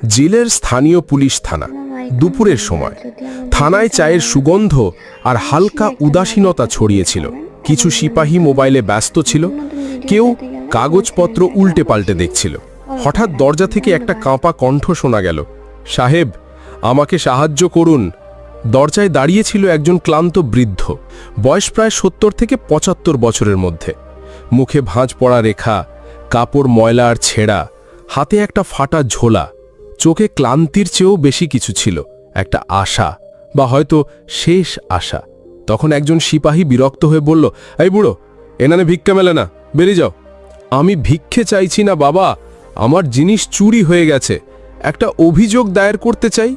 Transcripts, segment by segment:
জেলের স্থানীয় পুলিশ থানা। দুপুরের সময় থানায় চায়ের সুগন্ধ আর হালকা উদাসীনতা ছড়িয়েছিল। কিছু সিপাহী মোবাইলে ব্যস্ত ছিল, কেউ কাগজপত্র উল্টে পাল্টে দেখছিল। হঠাৎ দরজা থেকে একটা কাঁপা কণ্ঠ শোনা গেল, সাহেব, আমাকে সাহায্য করুন। দরজায় দাঁড়িয়েছিল একজন ক্লান্ত বৃদ্ধ, বয়স প্রায় ৭০ থেকে ৭৫ বছরের মধ্যে। মুখে ভাঁজ পড়া রেখা, কাপড় ময়লা আর ছেঁড়া, হাতে একটা ফাটা ঝোলা। চোখে ক্লান্তির চেয়েও বেশি কিছু ছিল, একটা আশা, বা হয়তো শেষ আশা। তখন একজন সিপাহী বিরক্ত হয়ে বলল, এই বুড়ো, এনানে ভিক্ষা মেলে না, বেরিয়ে যাও। আমি ভিক্ষে চাইছি না বাবা, আমার জিনিস চুরি হয়ে গেছে, একটা অভিযোগ দায়ের করতে চাই।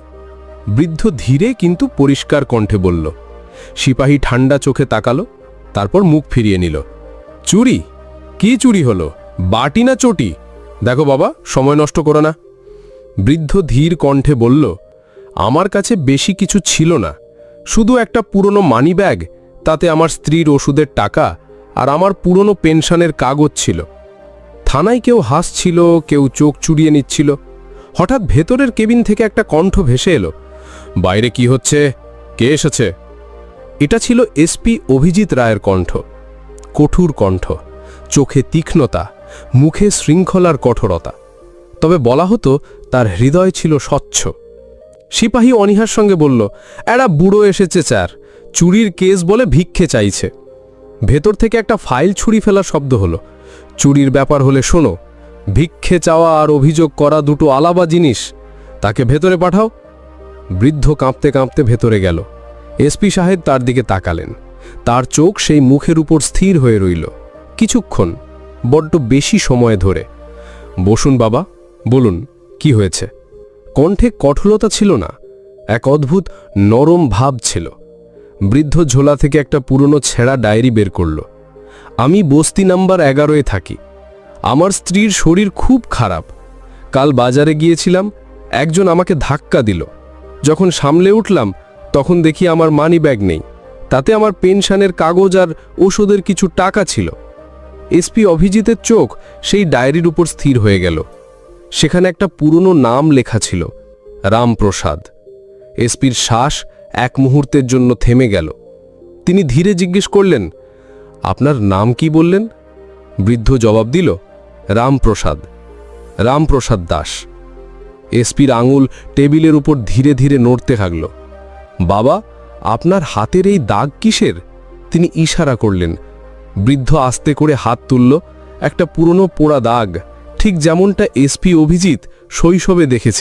বৃদ্ধ ধীরে কিন্তু পরিষ্কার কণ্ঠে বলল। সিপাহী ঠান্ডা চোখে তাকালো, তারপর মুখ ফিরিয়ে নিল। চুরি? কি চুরি হলো? বাটি না চটি? দেখো বাবা, সময় নষ্ট করো না। বৃদ্ধ ধীর কণ্ঠে বলল, আমার কাছে বেশি কিছু ছিল না, শুধু একটা পুরনো মানি ব্যাগ, তাতে আমার স্ত্রীর ওষুধের টাকা আর আমার পুরনো পেনশনের কাগজ ছিল। থানায় কেউ হাসছিল, কেউ চোখ চুরিয়ে নিচ্ছিল। হঠাৎ ভেতরের কেবিন থেকে একটা কণ্ঠ ভেসে এলো, বাইরে কি হচ্ছে? কে এসেছে? এটা ছিল এসপি অভিজিৎ রায়ের কণ্ঠ। কঠোর কণ্ঠ, চোখে তীক্ষ্ণতা, মুখে শৃঙ্খলার কঠোরতা। তবে বলা হতো তার হৃদয় ছিল স্বচ্ছ। সিপাহী অনীহার সঙ্গে বলল, এরা বুড়ো এসেছে স্যার, চুরির কেস বলে ভিক্ষে চাইছে। ভেতর থেকে একটা ফাইল ছুঁড়ি ফেলার শব্দ হলো। চুরির ব্যাপার হলে শোনো, ভিক্ষে চাওয়া আর অভিযোগ করা দুটো আলাদা জিনিস, তাকে ভেতরে পাঠাও। বৃদ্ধ কাঁপতে কাঁপতে ভেতরে গেল। এসপি সাহেব তার দিকে তাকালেন, তার চোখ সেই মুখের উপর স্থির হয়ে রইল কিছুক্ষণ, বড্ড বেশি সময় ধরে। বসুন বাবা, বলুন কি হয়েছে? কণ্ঠে কঠোরতা ছিল না, এক অদ্ভুত নরম ভাব ছিল। বৃদ্ধ ঝোলা থেকে একটা পুরনো ছেঁড়া ডায়েরি বের করল। আমি বস্তি নাম্বার 11-এ থাকি, আমার স্ত্রীর শরীর খুব খারাপ। কাল বাজারে গিয়েছিলাম, একজন আমাকে ধাক্কা দিল। যখন সামলে উঠলাম তখন দেখি আমার মানি ব্যাগ নেই, তাতে আমার পেনশনের কাগজ আর ওষুধের কিছু টাকা ছিল। এসপি অভিজিতের চোখ সেই ডায়েরির উপর স্থির হয়ে গেল। সেখানে একটা পুরনো নাম লেখা ছিল, রামপ্রসাদ। এসপির শ্বাস এক মুহূর্তের জন্য থেমে গেল। তিনি ধীরে জিজ্ঞেস করলেন, আপনার নাম কি বললেন? বৃদ্ধ জবাব দিল, রামপ্রসাদ, রামপ্রসাদ দাস। এসপির আঙুল টেবিলের উপর ধীরে ধীরে নড়তে থাকল। বাবা, আপনার হাতের এই দাগ কিসের? তিনি ইশারা করলেন। বৃদ্ধ আস্তে করে হাত তুলল, একটা পুরনো পোড়া দাগ, ঠিক যেমনটা এসপি অভিজিৎ শৈশবে দেখেছে।